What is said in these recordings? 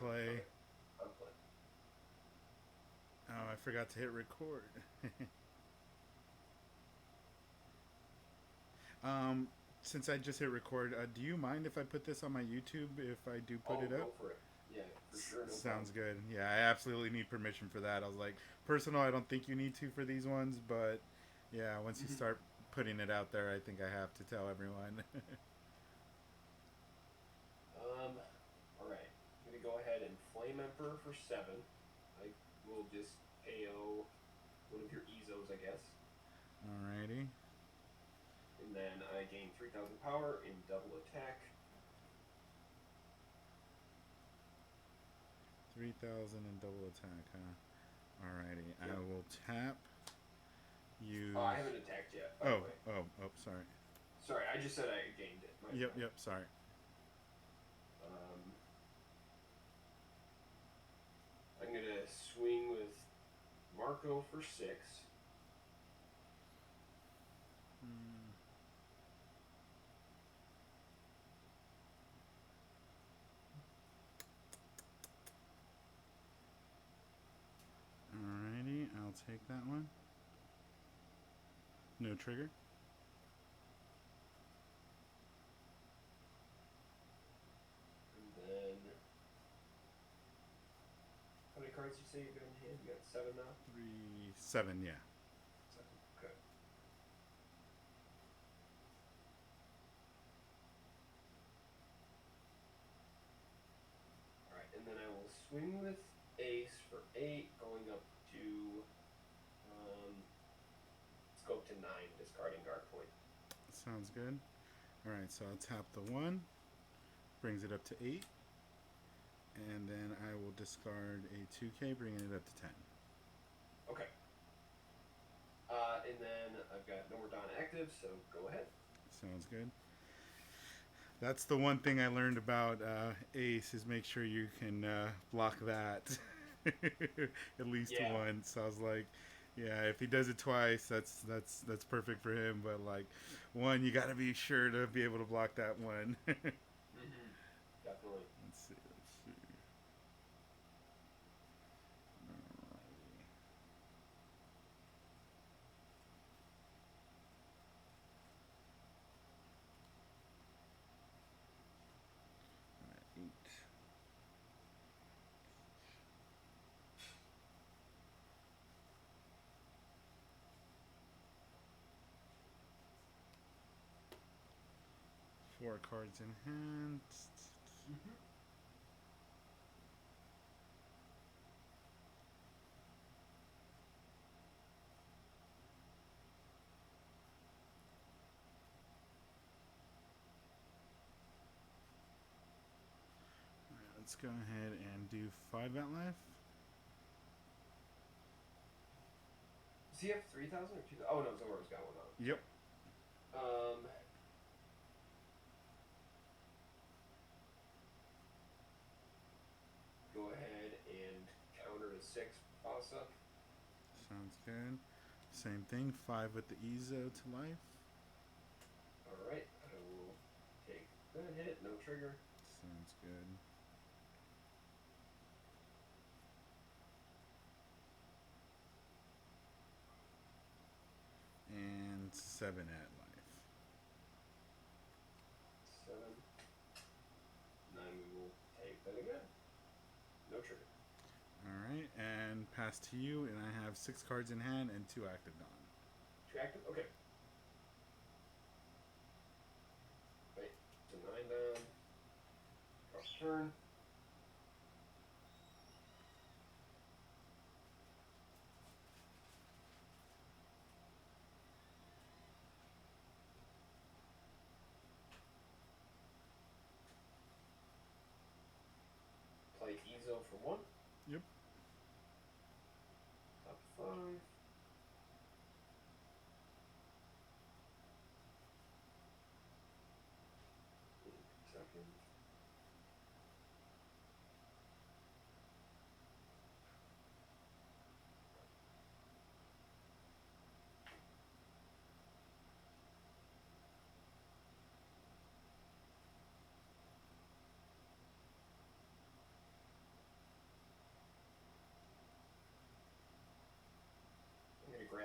play. Okay. I'm playing. Oh, I forgot to hit record. um, since I just hit record, do you mind if I put this on my YouTube if I do put Oh, it up? go for it. Yeah, for sure, no Sounds problem. good. Yeah, I absolutely need permission for that. I was like, personal, I don't think you need to for these ones, but yeah, once you start putting it out there, I think I have to tell everyone. Um, all right. I'm gonna go ahead and Flame Emperor for 7. I will just KO one of your Ezos, I guess. Alrighty. And then I gain 3,000 power in double attack. 3,000 and double attack, huh? Alrighty. I Yep. will tap. Oh, I Use. haven't attacked yet, by the Oh, way. oh, oh, sorry. Sorry, I just said I gained it. My Yep, bad. yep, sorry. Um, I'm gonna swing with Marco for 6. Mm. Alrighty, I'll take that one. No trigger. And then, how many cards did you say you got in hand? You got 7 now? 3, 7, yeah. 7. Okay. Alright, and then I will swing with Ace for 8, going up to, let's go up to 9, discarding guard point. Sounds good. Alright, so I'll tap the 1, brings it up to 8, and then I will discard a 2K, bringing it up to 10. Okay. And then I've got no more Dawn active, so go ahead. Sounds good. That's the one thing I learned about Ace is make sure you can block that at least Yeah. once. I was like, yeah, if he does it twice, that's perfect for him. But like one, you got to be sure to be able to block that one. Mm-hmm. Definitely. Let's see. Let's see. Alrighty. 8. 4 cards in hand. Mm-hmm. Alright, let's go ahead and do 5 at life. Does he have 3,000 or 2,000? Oh, no, Zoro's got one on. Yep. Okay. Go ahead and counter a 6 boss up. Sounds good. Same thing. 5 with the Ezo to life. Alright, I will take that hit, no trigger. Sounds good. And 7 at life. 7. 9, we will take that again. No trigger. Alright, and pass to you, and I have 6 cards in hand and 2 active gone. 2 active? Okay. Wait, so 9 down. Cross turn. Play Ezo for 1. Yep. Top 5. Second.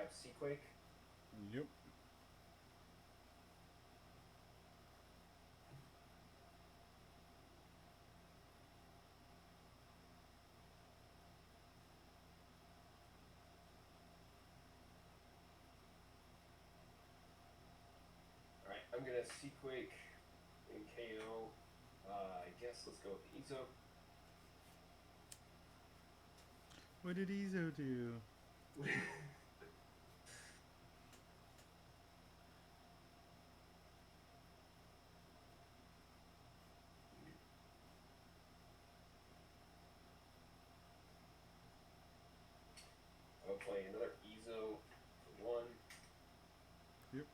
grab Seaquake. Yep. Alright, I'm gonna Seaquake and KO. I guess let's go with the Ezo. What did Ezo do? I'll play another Ezo for 1. Yep.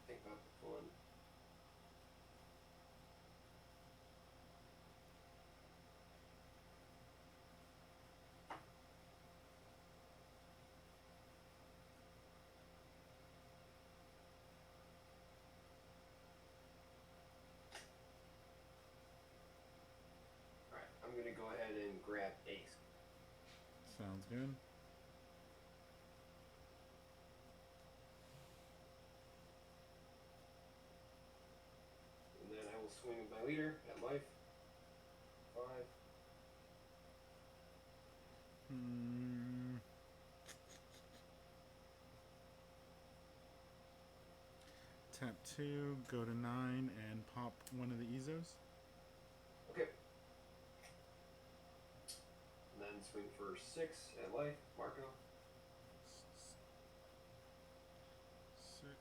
Think about the fun. Alright, I'm gonna go ahead and grab Ace. Sounds good. And then I will swing with my leader at life. 5. Tap 2, go to 9, and pop one of the Ezos. Okay. And then swing for 6 at life. Marco. 6.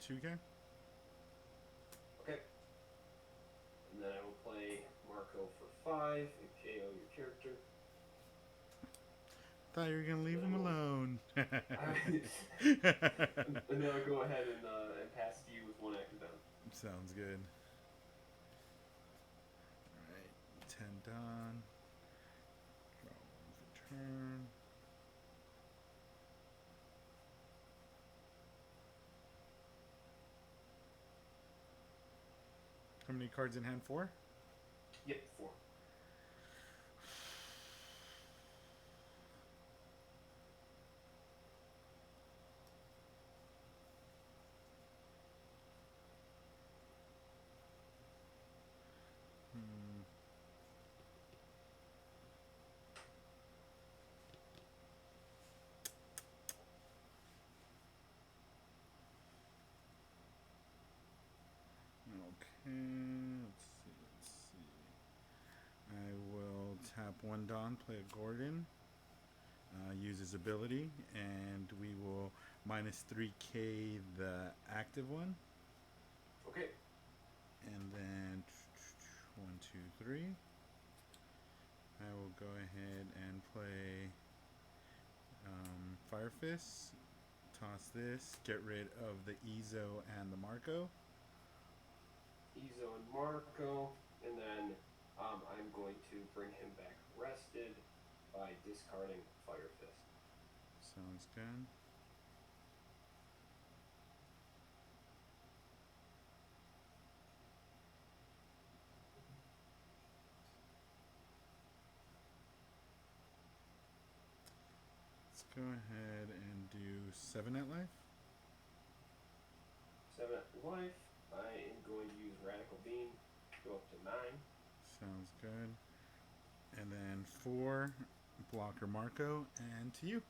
2K. Okay. And then I will play Marco for 5 and KO your character. Thought you were gonna leave him alone. And then I'll go ahead and pass to you with 1 active down. Sounds good. Alright, 10 done. Draw 1 for turn. How many cards in hand? 4? Yep, 4. Okay, let's see. I will tap 1 Dawn, play a Gordon, use his ability, and we will minus 3k the active one. Okay. And then 1, 2, 3. I will go ahead and play Fire Fist, toss this, get rid of the Ezo and the Marco. Ezo and Marco, and then I'm going to bring him back rested by discarding Fire Fist. Sounds good. Let's go ahead and do 7 at life. 7 at life. I am going to use Radical Beam, go up to 9. Sounds good. And then 4, blocker Marco, and to you.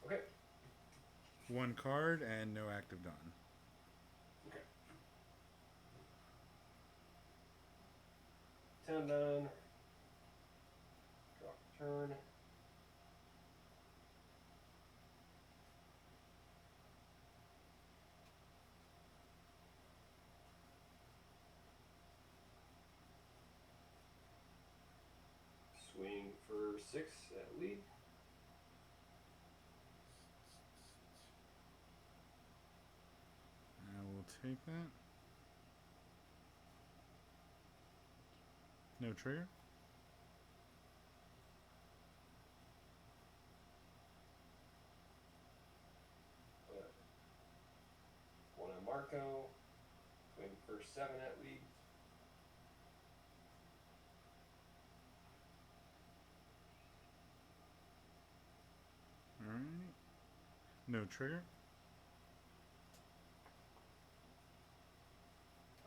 Okay. 1 card and no active Dawn. Okay. 10 done. Drop turn. Swing for 6 at lead. I will take that. No trigger. Marco. Swing for 7 at lead. All right. No trigger.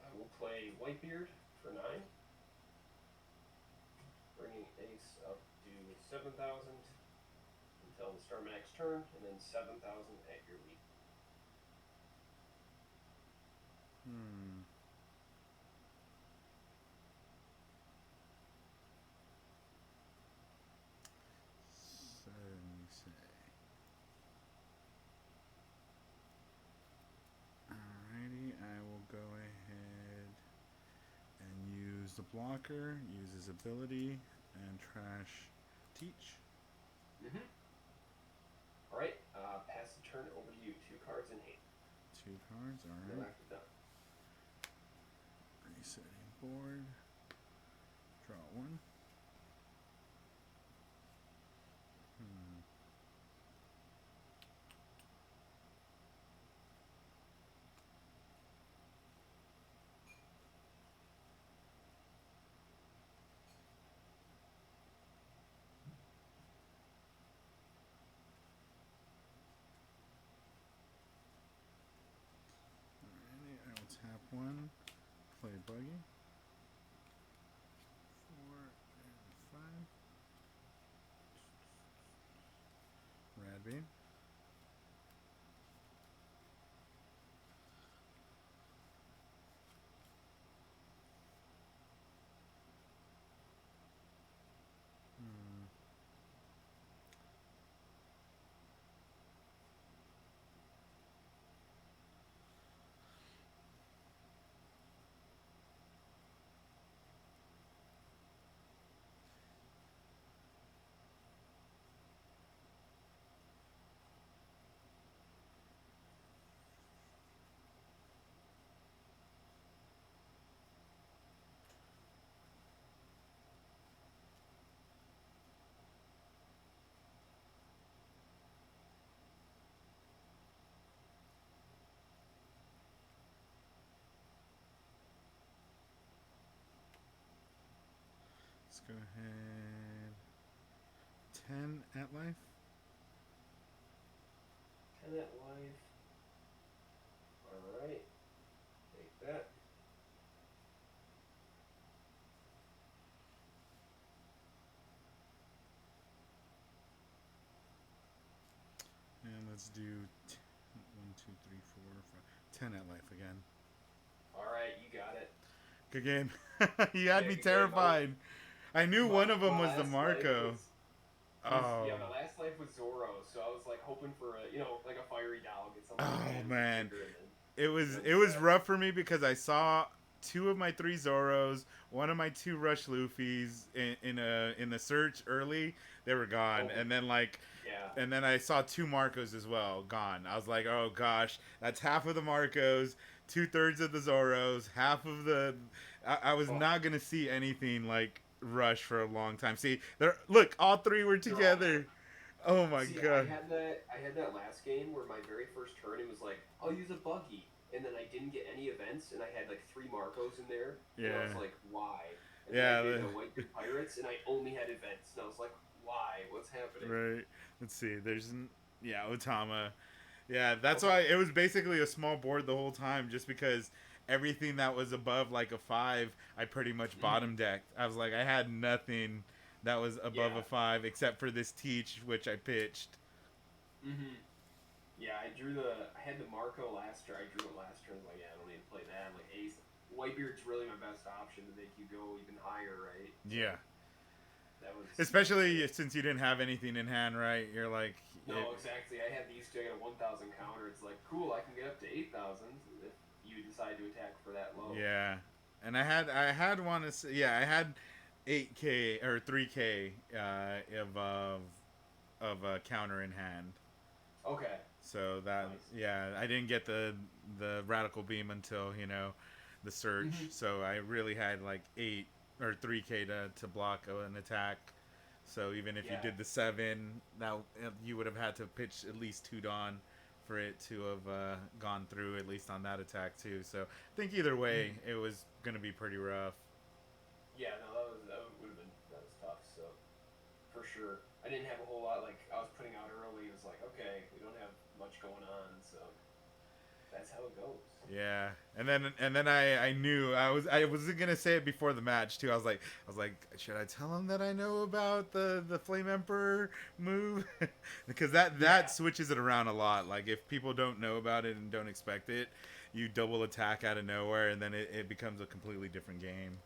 I will play Whitebeard for 9. Bringing Ace up to 7,000 until the start of my next turn, and then 7,000 at your lead. So let me say. Alrighty, I will go ahead and use the blocker, use his ability, and trash teach. Alright, pass the turn over to you. 2 cards in hand. 2 cards, No alright. active done. Resetting board. Draw 1. Alrighty, I will tap 1. Play Buggy. 4 and 5. Radbeam. Let's go ahead. 10 at life. 10 at life. Alright. Take that. And let's do 1, 2, 3, 4, 5. 10 at life again. Alright, you got it. Good game. You had Yeah, me good game. terrified. I knew one of them was the last Marco. Yeah, my last life was Zoro, so I was like hoping for like a fiery dog and something. Oh man, trigger, it was rough for me because I saw 2 of my 3 Zoros, 1 of my 2 Rush Luffy's in the search early. They were gone, Oh, and then yeah. and then I saw 2 Marcos as well gone. I was like, oh gosh, that's half of the Marcos, 2/3 of the Zoros, half of the. I was not gonna see anything like Rush for a long time. See, there. Look, all 3 were together. Oh my See, god. I had that last game where my very first turn it was like, I'll use a buggy, and then I didn't get any events, and I had like 3 Marcos in there, and I was Yeah. like, why? And then Yeah. I did Whitebeard Pirates, and I only had events, and I was like, why? What's happening? Right. Let's see. Yeah, Otama. Yeah, that's why it was basically a small board the whole time, just because everything that was above like a 5, I pretty much bottom decked. I was like, I had nothing that was above a 5 except for this teach, which I pitched. Yeah, I had the Marco last turn. I drew it last turn. I was like, yeah, I don't need to play that. I'm like, Ace, Whitebeard's really my best option to make you go even higher, right? So Yeah. that was Especially since you didn't have anything in hand, right? You're like, no, exactly. I had these two. I got a 1,000 counter. It's like cool. I can get up to 8,000 if you decide to attack for that low. Yeah, and I had one. Yeah, I had 8K or 3K of a counter in hand. Okay. So that yeah, I didn't get the radical beam until the search. So I really had like 8 or 3K to block an attack. So even if you did the 7, now you would have had to pitch at least 2 Dawn for it to have gone through at least on that attack too. So I think either way, Mhm. it was gonna be pretty rough. Yeah, no, that would have been that was tough. So for sure, I didn't have a whole lot. Like I was putting out early. It was like, okay, we don't have much going on, so that's how it goes. Yeah, and then I knew I wasn't gonna say it before the match too. I was like, should I tell him that I know about the Flame Emperor move? Because that Yeah, switches it around a lot. Like if people don't know about it and don't expect it, you double attack out of nowhere, and then it becomes a completely different game.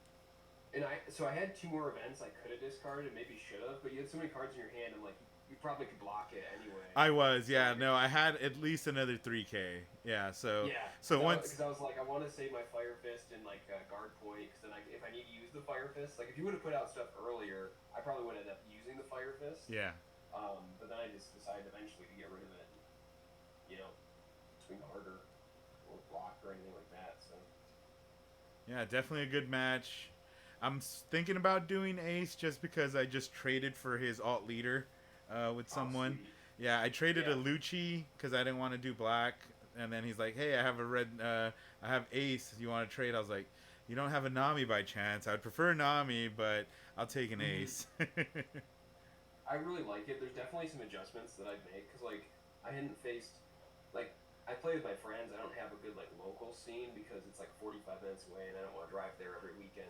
and I had two more events I could have discarded, maybe should have, but you had so many cards in your hand. I'm like, you probably could block it anyway. I was, So yeah, no, I had at least another 3K. Yeah, so yeah, so once, because I was like, I want to save my Fire Fist and like guard point, because then if I need to use the Fire Fist, like if you would have put out stuff earlier, I probably would end up using the Fire Fist. yeah, But then I just decided eventually to get rid of it, and, swing harder or block or anything like that. So yeah, definitely a good match. I'm thinking about doing Ace just because I just traded for his alt leader with oh someone. sweet, Yeah, I traded a yeah. Lucci because I didn't want to do black, and then he's like, "Hey, I have a red, I have Ace. You want to trade?" I was like, "You don't have a Nami by chance? I'd prefer Nami, but I'll take an Hmm. Ace." I really like it. There's definitely some adjustments that I'd make because like I hadn't faced like I play with my friends. I don't have a good like local scene because it's like 45 minutes away and I don't want to drive there every weekend.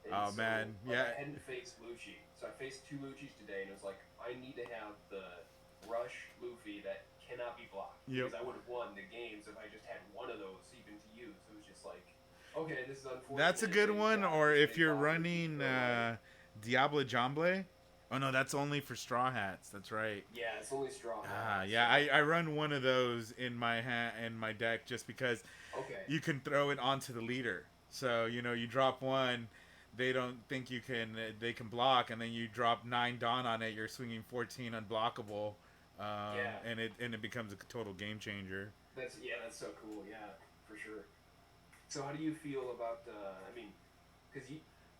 And Oh so man, like I yeah, hadn't faced Lucci, so I faced two Luccis today, and it was like I need to have the rush Luffy that cannot be blocked yep. because I would have won the games if I just had one of those even to use. It was just like, okay, this is That's a unfortunate, good but you one. got Or this if big you're blocker, keep running throwing at it. Diablo Jamble. Oh no, that's only for Straw Hats. That's right. Yeah, it's only straw Ah, hat, yeah, so I run one of those in my deck just because okay. you can throw it onto the leader. So you drop one, they don't think you can. They can block, and then you drop 9 Dawn on it. You're swinging 14 unblockable, Yeah, and it becomes a total game changer. that's so cool. Yeah, for sure. So how do you feel about? I mean, because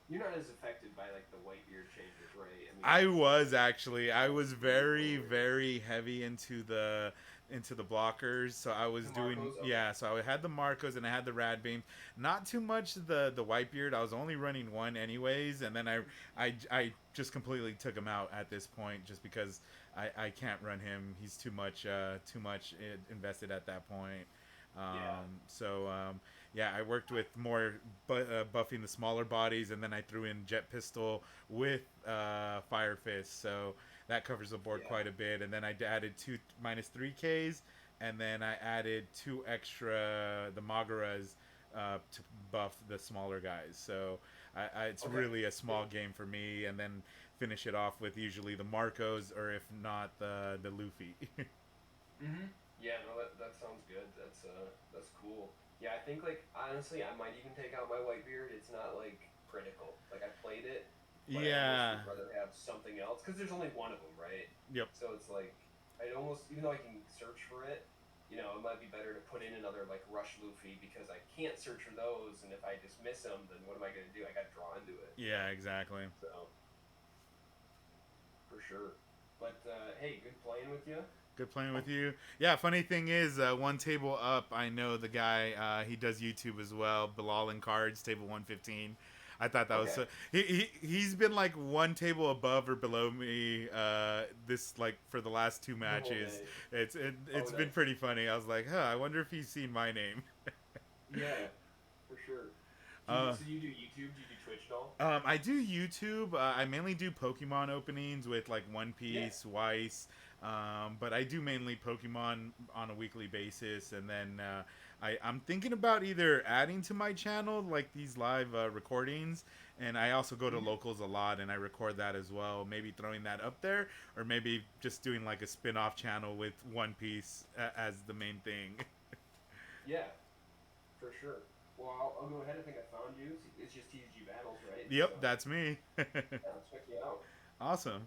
you're not as affected by like the white beard changes, right? I mean, I was actually. I so was you're very, earlier. very heavy into the blockers. So I was The doing, Marcos, okay. yeah. So I had the Marcos and I had the Rad Beam. Not too much the Whitebeard. I was only running one anyways, and then I just completely took him out at this point just because I can't run him. He's too much invested at that point. Yeah, Yeah, I worked with more buffing the smaller bodies, and then I threw in Jet Pistol with Fire Fist, so that covers the board yeah, quite a bit. And then I added two -3Ks, and then I added two extra the Magaras to buff the smaller guys. So it's okay. really a small game for me, and then finish it off with usually the Marcos, or if not the Luffy. Yeah, no, that sounds good. That's cool. Yeah, I think like honestly, I might even take out my white beard. It's not like critical. Like I played it, but I almost Yeah. would rather have something else because there's only one of them, right? Yep. So it's like I almost even though I can search for it, it might be better to put in another like rush Luffy because I can't search for those, and if I just miss them, then what am I gonna do? I got to draw into it. Yeah. Exactly. So for sure. But hey, good playing with you. Good playing with you. Yeah, funny thing is, one table up, I know the guy. He does YouTube as well. Bilal and Cards, table 115. I thought that was Okay. so. He's been like one table above or below me. This like for the last two The whole matches. day. Oh, It's been nice. pretty funny. I was like, huh. I wonder if he's seen my name. Yeah, for sure. Uh, So you do YouTube? Do you do Twitch at all? I do YouTube. I mainly do Pokemon openings with like One Yeah. Piece, Weiss. But I do mainly Pokemon on a weekly basis, and then I'm thinking about either adding to my channel like these live recordings, and I also go to Hmm. locals a lot and I record that as well. Maybe throwing that up there, or maybe just doing like a spin-off channel with One Piece as the main thing. Yeah, for sure. Well, I'll go ahead. I think I found you. It's just TCG Battles, right? So, Yep, that's me. yeah, I'll check you out. Awesome.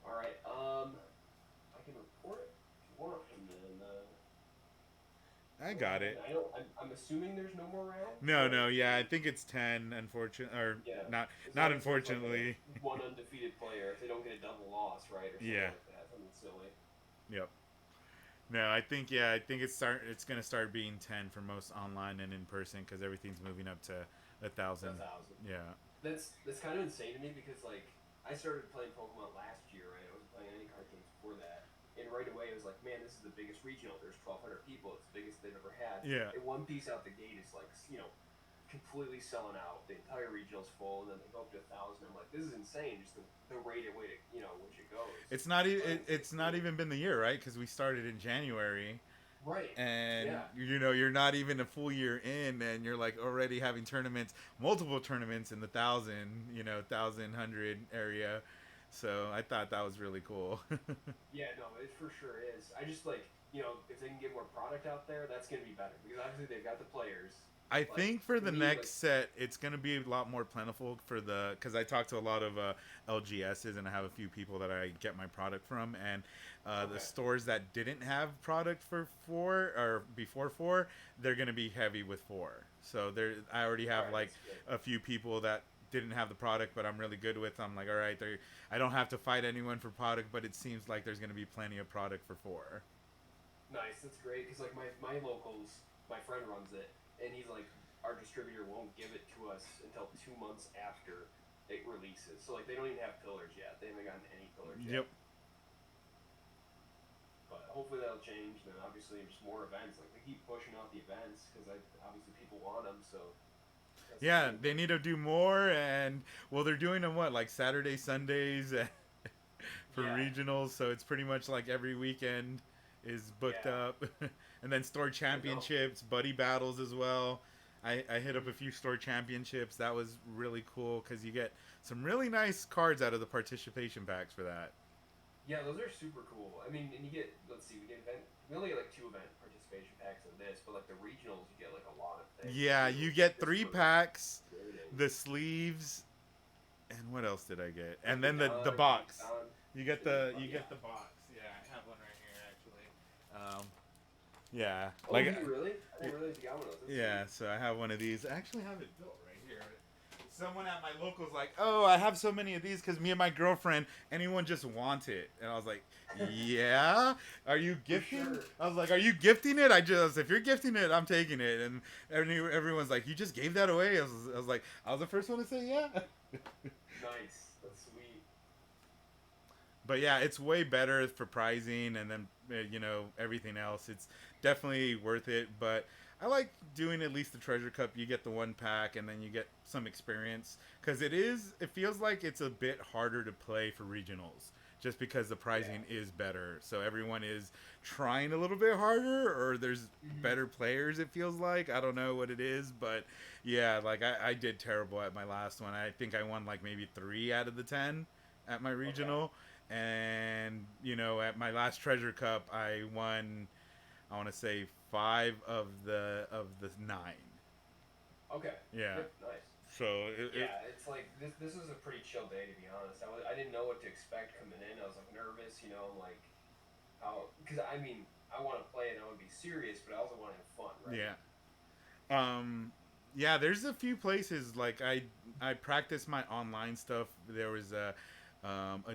All right. I can report it if you want, and then I go got ahead. it. I'm assuming there's no more rounds, No, but no, yeah, I think it's 10. Unfortunately, or yeah, not, as not long as there's like a unfortunately. one undefeated player, if they don't get a double loss, right, or something Yeah. like that. silly. Yep. No, I think yeah, I think it's gonna start being 10 for most online and in person because everything's moving up to 1,000. 1,000. Yeah. That's kind of insane to me because like I started playing Pokemon last year, right? I wasn't playing any card games before that, and right away I was like, man, this is the biggest regional. There's 1,200 people. It's the biggest they've ever had. Yeah. And One Piece out the gate is like completely selling out. The entire regional's full, and then they go up to 1,000. I'm like, this is insane. Just the rate at which it goes. It's not But even it's it's not cool. even been the year, right? Because we started in January, Right. and Yeah. you're not even a full year in, and you're like already having tournaments, multiple tournaments in the 1,000, 1,100 area. So I thought that was really cool. Yeah, no, it for sure is. I just like, if they can get more product out there, that's gonna be better because obviously they've got the players. I Like think for to the me, like next set, it's going to be a lot more plentiful for because I talked to a lot of LGSs and I have a few people that I get my product from, and the okay, stores that didn't have product for 4 or before 4, they're going to be heavy with 4. So I already all have right, like that's good. a few people that didn't have the product, but I'm really good with. I'm like, all right, I don't have to fight anyone for product, but it seems like there's going to be plenty of product for 4. Nice, that's great because like my locals, my friend runs it, and he's like, our distributor won't give it to us until 2 months after it releases. So like they don't even have pillars yet. They haven't gotten any pillars yet. Yep. But hopefully that'll change. And then obviously just more events. Like they keep pushing out the events because obviously people want them. So that's the Yeah, main they thing. need to do more, and well, they're doing them what, like Saturday, Sundays, for Yeah, regionals. So it's pretty much like every weekend is booked yeah. up, and then store I know. championships, buddy battles as well. I hit up Mhm. a few store championships. That was really cool because you get some really nice cards out of the participation packs for that. Yeah, those are super cool. I mean, and you get, let's see, we only get like two event participation packs in this, but like the regionals, you get like a lot of things Yeah, too, you get just 3 for packs, grading. the sleeves, and what else did I get? Like And the then the Don, you get box. Don, You get and then you yeah. get the box. Yeah, I have one right here actually. Yeah, Oh, do you really? I didn't realize you got one of those. That's yeah. sweet. So I have one of these. I actually have it built right here. Someone at my local's like, "Oh, I have so many of these because me and my girlfriend, anyone just want it." And I was like, "Yeah, are you For gifting?" sure. I was like, "Are you gifting it?" If you're gifting it, I'm taking it. And everyone's like, "You just gave that away?" I was like, I was the first one to say yeah. Nice. That's sweet. But yeah, it's way better for pricing and then everything else. It's definitely worth it. But I like doing at least the treasure cup. You get the 1 pack and then you get some experience because it feels like it's a bit harder to play for regionals just because the Yeah. pricing is better. So everyone is trying a little bit harder, or there's Hmm. better players. It feels like I don't know what it is, but yeah, like I did terrible at my last one. I think I won like maybe 3 out of the 10 at my Okay. regional, and at my last treasure cup I won, I want to say 5 of the 9. Okay. Yeah, Yep. Nice. so Yeah, it's like this is a pretty chill day to be honest. I didn't know what to expect coming in. I was like nervous, I'm like how because I mean I want to play and I want to be serious, but I also want to have fun, right? yeah. um yeah, there's a few places like I practice my online stuff. There was a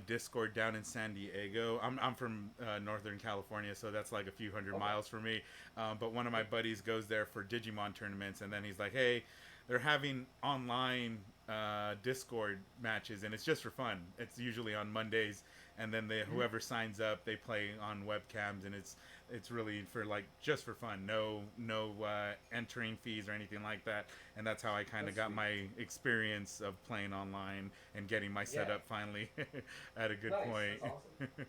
Discord down in San Diego. I'm from Northern California, so that's like a few hundred Okay. miles from me. But one of my Yep. buddies goes there for Digimon tournaments, and then he's like, "Hey, they're having online Discord matches, and it's just for fun. It's usually on Mondays, and then Hmm. whoever signs up, they play on webcams, and it's really for like just for fun. No entering fees or anything like that. And that's how I kind of That's got sweet. my experience of playing online and getting my Yeah. setup finally at a good Nice. point. That's awesome.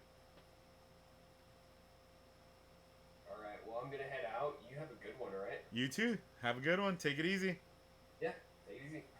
All right. Well, I'm gonna head out. You have a good one. All right. You too. Have a good one. Take it easy. Yeah. Take it easy.